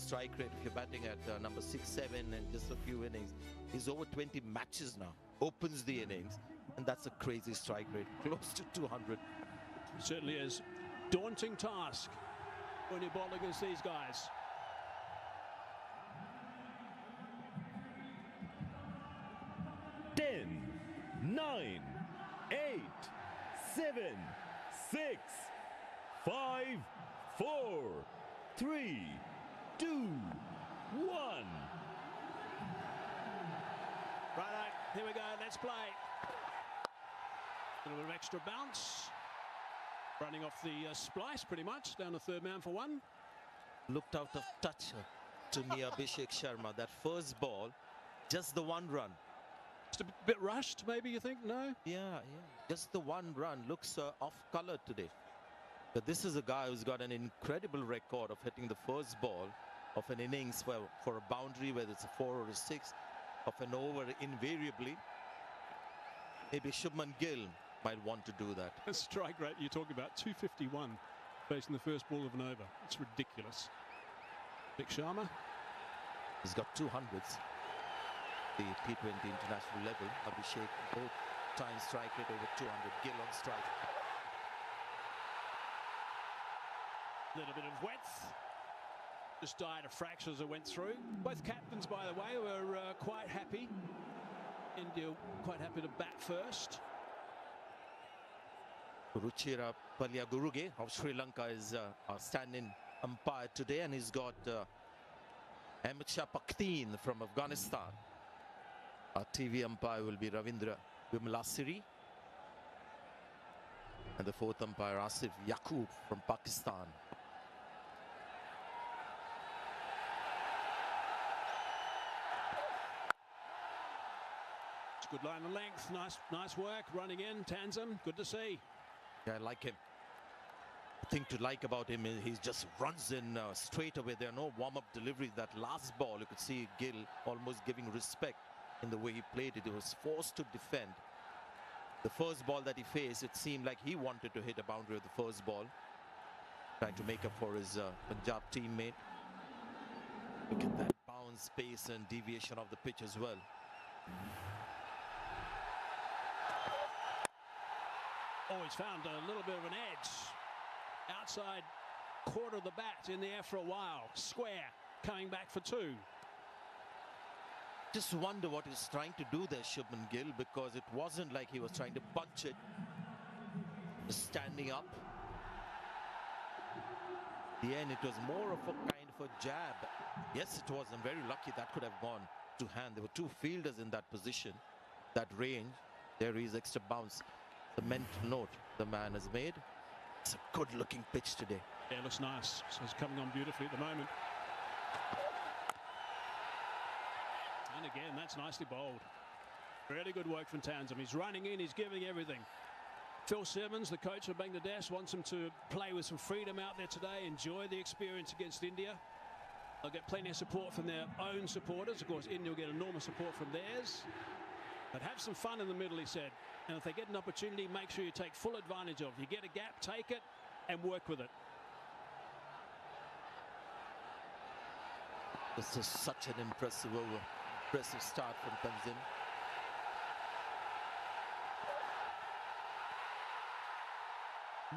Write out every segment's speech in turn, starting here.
strike rate if you're batting at number 6, 7 and just a few innings. He's over 20 matches now, opens the innings, and that's a crazy strike rate, close to 200. It certainly is. Daunting task when you bowl against these guys. Ten, 9, 8, 7, 6, 5, 4, 3, 2, 1. Right, here we go, let's play. A little bit of extra bounce. Running off the splice pretty much, down the third man for one. Looked out of touch to me, Abhishek Sharma. That first ball, just the one run. Just a bit rushed, maybe you think? No? Yeah. Just the one run looks off color today. But this is a guy who's got an incredible record of hitting the first ball of an innings for a boundary, whether it's a 4 or a 6, of an over invariably. Maybe Shubman Gill might want to do that. The strike rate you're talking about, 251, facing the first ball of an over. It's ridiculous. Vic Sharma. He's got 200s. The T20 international level. Abhishek, both times strike rate over 200. Gill on strike. A little bit of width. Just died a fraction as it went through. Both captains, by the way, were quite happy. India quite happy to bat first. Ruchira Palyaguruge of Sri Lanka is our stand-in umpire today, and he's got Ahmed Shah Pakteen from Afghanistan. Our TV umpire will be Ravindra Vimalasiri, and the fourth umpire Asif Yaqub from Pakistan. It's a good line of length, nice work, running in, Tanzam, good to see. Yeah, I like him. The thing to like about him is he just runs in straight away. There are no warm-up deliveries. That last ball, you could see Gill almost giving respect in the way he played it. He was forced to defend. The first ball that he faced, it seemed like he wanted to hit a boundary with the first ball, trying to make up for his Punjab teammate. Look at that bounce, pace and deviation of the pitch as well. Oh, he's found a little bit of an edge. Outside quarter of the bat in the air for a while. Square, coming back for two. Just wonder what he's trying to do there, Shubman Gill, because it wasn't like he was trying to punch it. Just standing up. In the end, it was more of a kind of a jab. Yes, it was. I'm very lucky that could have gone to hand. There were two fielders in that position, that range. There is extra bounce. The mental note the man has made. It's a good looking pitch today. Yeah, it looks nice. So it's coming on beautifully at the moment. And again, that's nicely bowled. Really good work from Tanzam. He's running in, he's giving everything. Phil Simmons, the coach of Bangladesh, wants him to play with some freedom out there today, enjoy the experience against India. They'll get plenty of support from their own supporters. Of course, India will get enormous support from theirs. But have some fun in the middle, he said. And if they get an opportunity, make sure you take full advantage of it. You get a gap, take it, and work with it. This is such an impressive over. Impressive start from Tanzim.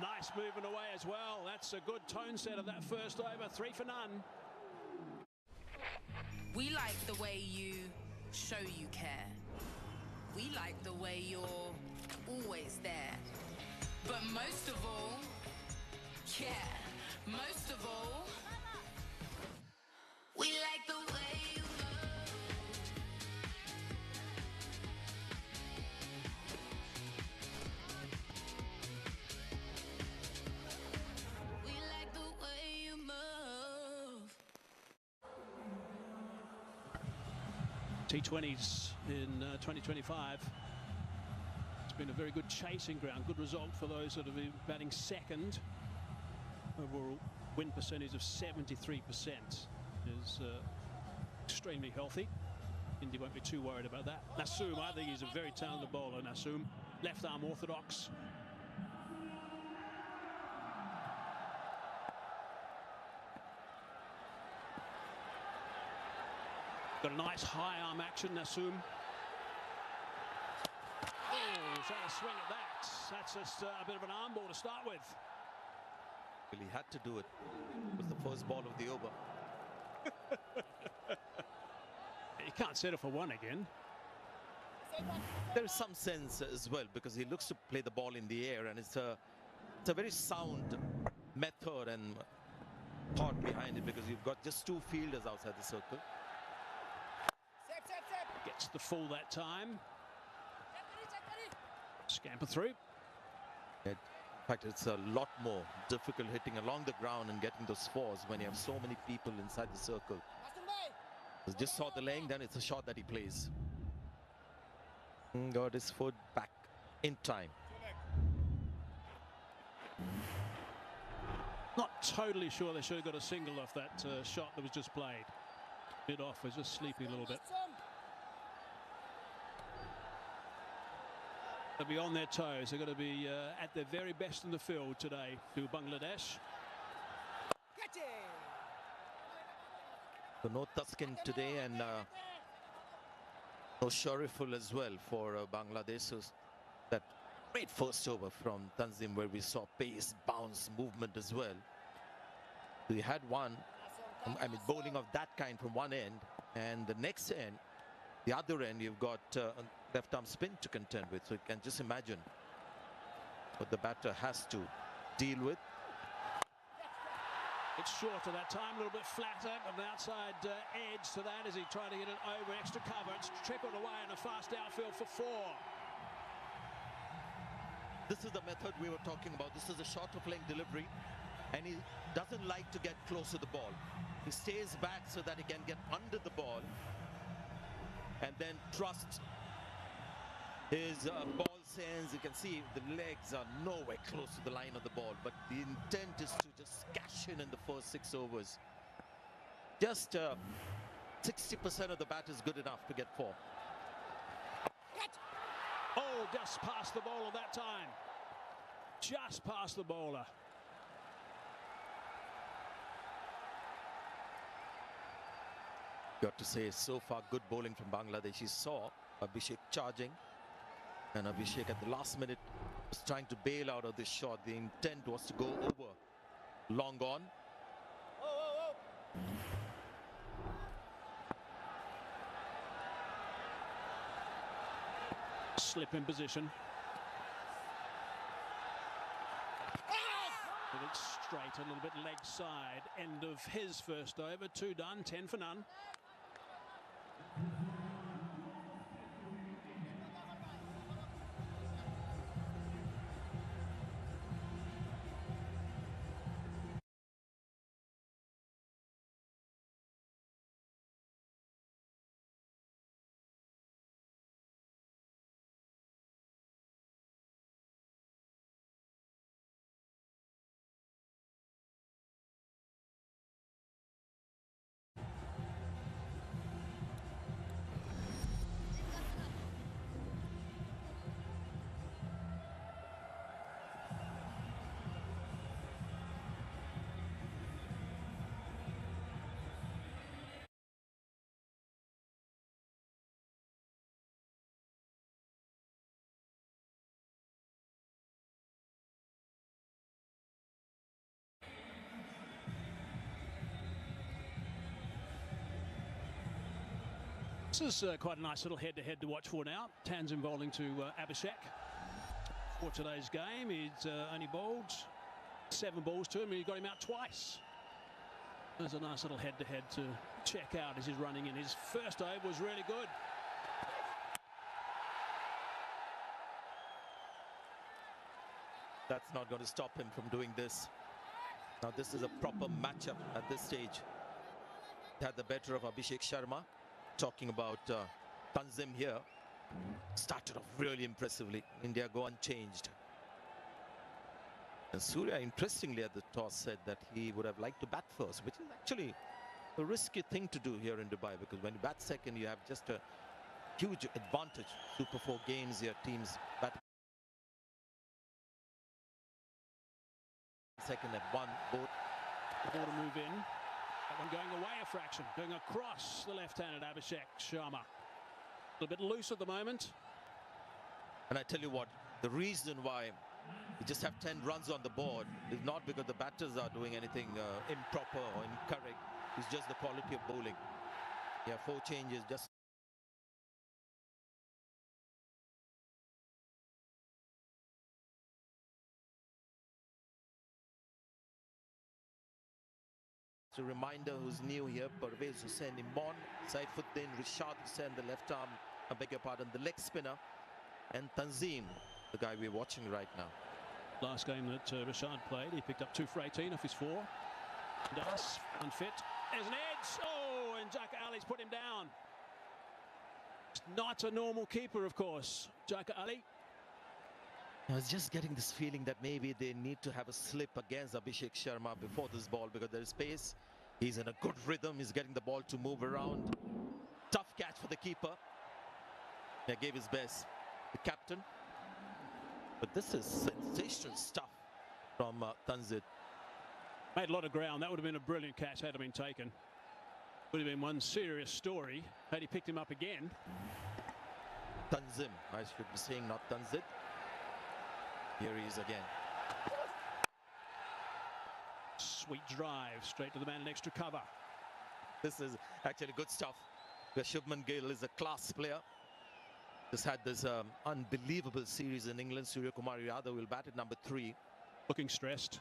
Nice movement away as well. That's a good tone set of that first over. 3 for none. We like the way you show you care. We like the way you're always there. But most of all, most of all, we like the way you move. We like the way you move. T20s in 2025. It's been a very good chasing ground. Good result for those that have been batting second. Overall win percentage of 73% is extremely healthy. India won't be too worried about that. Nasoom, I think he's a very talented bowler. Nasoom, left arm orthodox. Got a nice high arm action, Nasum. Oh, he's had a swing at that. That's just a bit of an arm ball to start with. Well, he had to do it. It was the first ball of the over. You can't settle for one again. There is some sense as well, because he looks to play the ball in the air, and it's a very sound method and thought behind it, because you've got just two fielders outside the circle. Gets the full that time. Scamper through. In fact, it's a lot more difficult hitting along the ground and getting those fours when you have so many people inside the circle. Just saw the laying, then it's a shot that he plays. Got his foot back in time. Not totally sure they should have got a single off that shot that was just played. Bit off, was just sleeping a little bit. They'll be on their toes. They're going to be at their very best in the field today to Bangladesh. So no Tuskin today, and no Shariful as well for Bangladesh. So that great first over from Tanzim, where we saw pace, bounce, movement as well. We had one, I mean, bowling of that kind from one end, and the next end, the other end, you've got left arm spin to contend with. So you can just imagine what the batter has to deal with. It's shorter that time, a little bit flatter, an outside edge to that as he tried to get it over extra cover. It's trickled away in a fast outfield for 4. This is the method we were talking about. This is a shorter playing delivery, and he doesn't like to get close to the ball. He stays back so that he can get under the ball and then trust his ball sense. You can see the legs are nowhere close to the line of the ball, but the intent is to just cash in the first 6 overs. Just 60% of the bat is good enough to get 4. Oh, just past the bowler that time. Just past the bowler. Got to say, so far good bowling from Bangladesh. He saw Abhishek charging, and Abhishek at the last minute was trying to bail out of this shot. The intent was to go over. Long on. Slip in position. But it's straight, a little bit leg side. End of his first over. 2 done, 10 for none. This is quite a nice little head-to-head to watch for now. Tanzim bowling to Abhishek for today's game. He's only bowled 7 balls to him, and he got him out twice. There's a nice little head-to-head to check out as he's running in. His first over was really good. That's not going to stop him from doing this. Now this is a proper matchup at this stage. Had the better of Abhishek Sharma. Talking about Tanzim here. Started off really impressively. India go unchanged. And Surya, interestingly, at the toss said that he would have liked to bat first, which is actually a risky thing to do here in Dubai, because when you bat second, you have just a huge advantage. Super 4 games, your teams bat second at 1, both. The ball to move in. That one going away a fraction, going across the left-handed Abhishek Sharma. A little bit loose at the moment. And I tell you what, the reason why we just have 10 runs on the board is not because the batters are doing anything improper or incorrect. It's just the quality of bowling. Yeah, 4 changes just a reminder who's new here. Parvez Hussain, Imran, Saifuddin, Rishad Hussain, the left arm, I beg your pardon, the leg spinner, and Tanzim, the guy we're watching right now. Last game that Rashad played, he picked up 2 for 18 off his 4. Das, unfit. There's an edge. Oh, and Jaka Ali's put him down. Not a normal keeper, of course, Jaka Ali. I was just getting this feeling that maybe they need to have a slip against Abhishek Sharma before this ball because there is pace. He's in a good rhythm. He's getting the ball to move around. Tough catch for the keeper. He gave his best. The captain. But this is sensational stuff from Tanzid. Made a lot of ground. That would have been a brilliant catch had it been taken. Would have been one serious story had he picked him up again. Tanzim, I should be saying, not Tanzid. Here he is again. Sweet drive straight to the man in extra cover. This is actually good stuff. Shubman Gill is a class player. Just had this unbelievable series in England. Surya Kumar Yadav will bat at number 3. Looking stressed.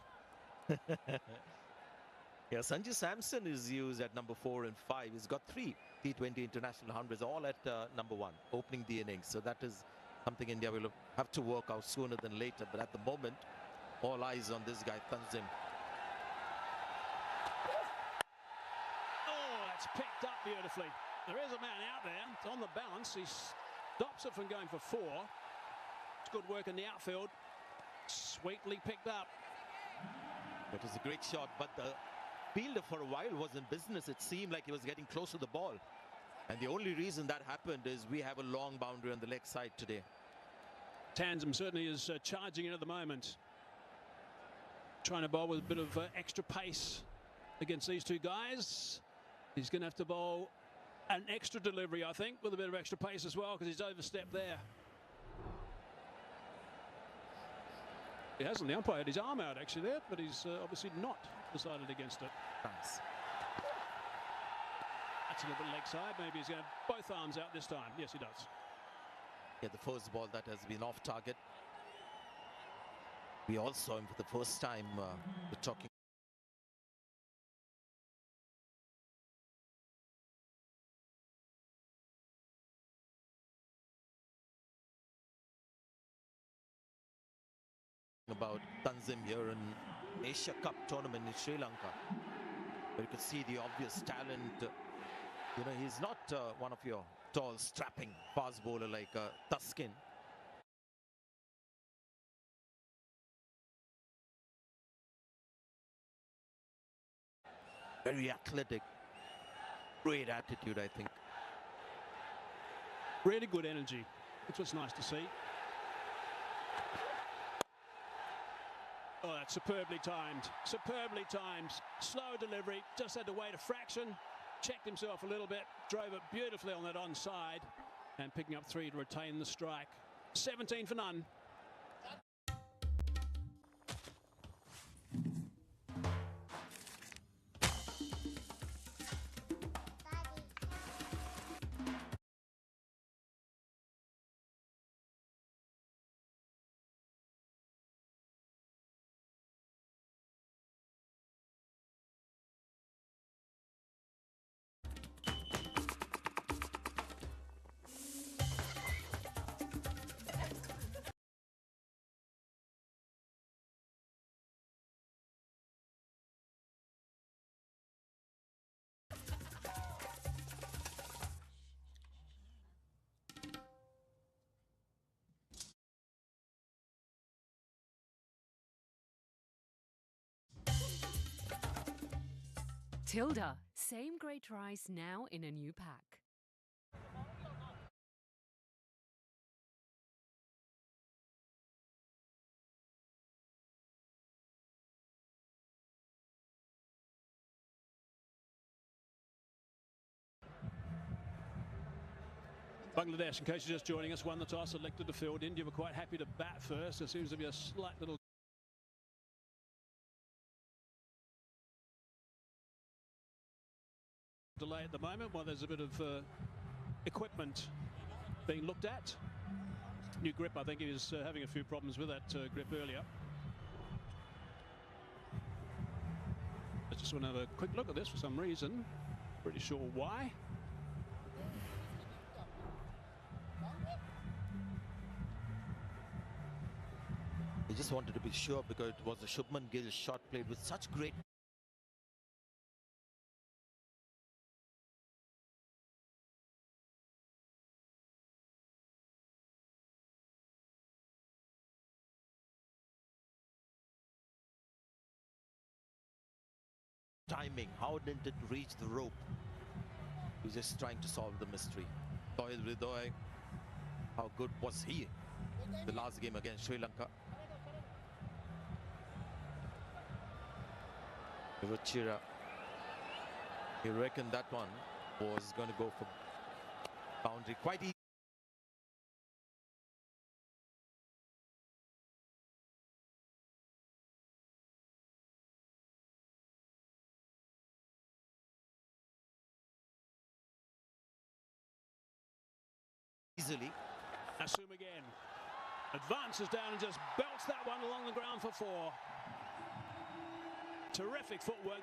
Yeah, Sanju Samson is used at number 4 and 5. He's got 3 T20 international hundreds, all at number 1, opening the innings. So that is something India will have to work out sooner than later. But at the moment, all eyes on this guy, Tanzim. Oh, that's picked up beautifully. There is a man out there. It's on the balance. He stops it from going for 4. It's good work in the outfield. Sweetly picked up. It was a great shot, but the fielder for a while was in business. It seemed like he was getting close to the ball. And the only reason that happened is we have a long boundary on the leg side today. Tanzim certainly is charging in at the moment. Trying to bowl with a bit of extra pace against these 2 guys. He's going to have to bowl an extra delivery, I think, with a bit of extra pace as well, because he's overstepped there. He hasn't. The umpire had his arm out actually there, but he's obviously not decided against it. Thanks. That's a little bit leg side. Maybe he's going to have both arms out this time. Yes, he does. Yeah, the first ball that has been off target. We all saw him for the first time. We're talking about Tanzim here in Asia Cup tournament in Sri Lanka. But you could see the obvious talent. You know, he's not one of your tall, strapping fast bowler like Tuskin. Very athletic. Great attitude, I think. Really good energy. Which was nice to see. Oh, that's superbly timed. Superbly timed. Slow delivery. Just had to wait a fraction. Checked himself a little bit. Drove it beautifully on that onside. And picking up 3 to retain the strike. 17 for none. Tilda, same great rice now in a new pack. Bangladesh, in case you're just joining us, won the toss, elected to field. India were quite happy to bat first. There seems to be a slight little delay at the moment while there's a bit of equipment being looked at. New grip, I think he was having a few problems with that grip earlier. I just want to have a quick look at this for some reason. Pretty sure why. He just wanted to be sure because it was a Shubman Gill shot played with such great timing. How didn't it reach the rope? He's just trying to solve the mystery. Doyle Ridoy, how good was he the last game against Sri Lanka? Ruchira, he reckoned that one was going to go for boundary quite easy. Easily. Assume again. Advances down and just belts that one along the ground for 4. Terrific footwork.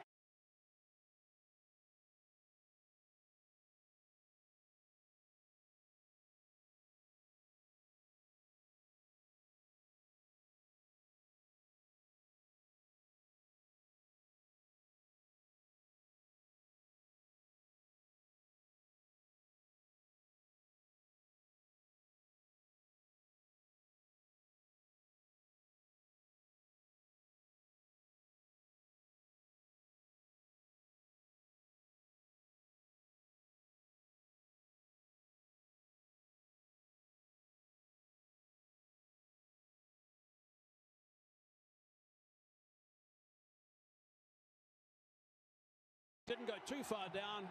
Didn't go too far down.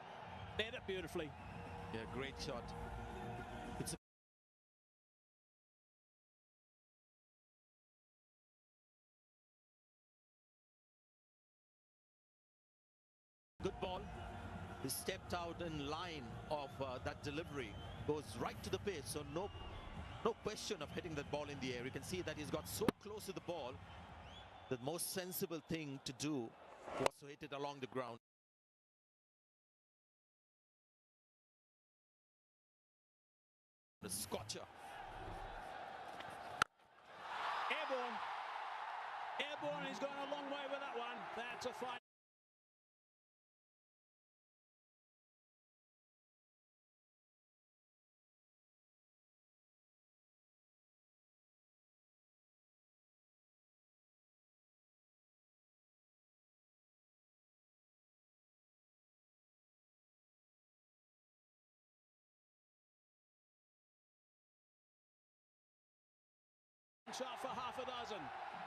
Net it beautifully. Yeah, great shot. It's a good ball. He stepped out in line of that delivery. Goes right to the pitch, so no question of hitting that ball in the air. You can see that he's got so close to the ball. The most sensible thing to do was to hit it along the ground. The Scotcher. Airborne. Airborne, he's gone a long way with that one. That's a fine. Shot for half a dozen.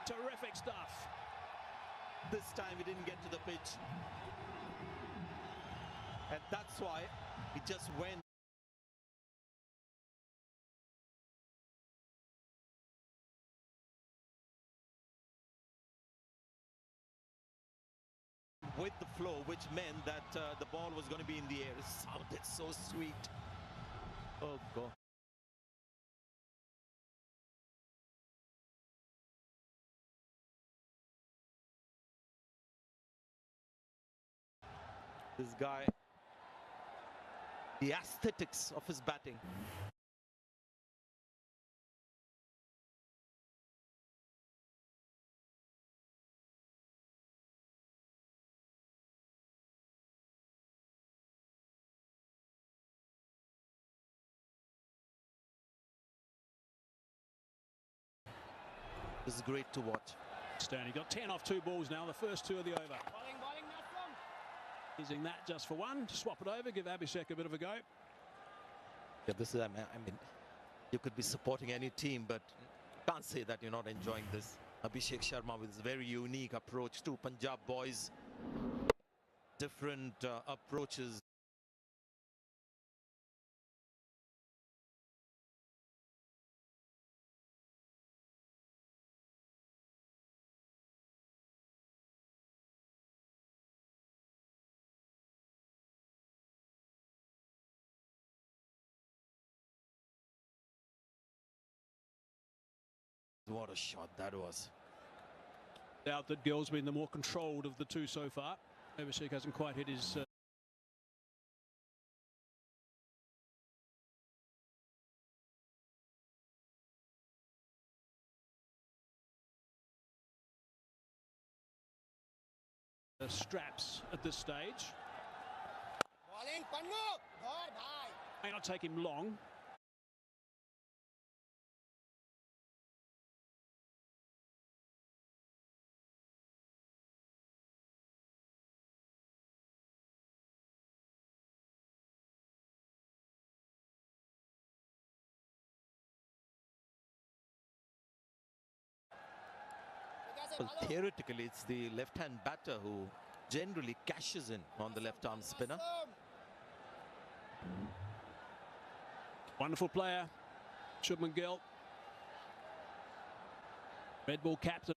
Terrific stuff. This time he didn't get to the pitch. And that's why he just went. With the flow, which meant that the ball was going to be in the air. It sounded so sweet. Oh, God. This guy, the aesthetics of his batting. This is great to watch. He got 10 off 2 balls now, the first 2 of the over. Using that just for 1, swap it over, give Abhishek a bit of a go. Yeah, this is, I mean, you could be supporting any team, but can't say that you're not enjoying this. Abhishek Sharma with his very unique approach to Punjab boys. Different approaches. What a shot that was. Doubt that Gill's been the more controlled of the two so far. Overseek hasn't quite hit his... straps at this stage. May not take him long. Well, theoretically, it's the left-hand batter who generally cashes in on the left-arm spinner. Wonderful player, Shubman Gill. Red Bull captain.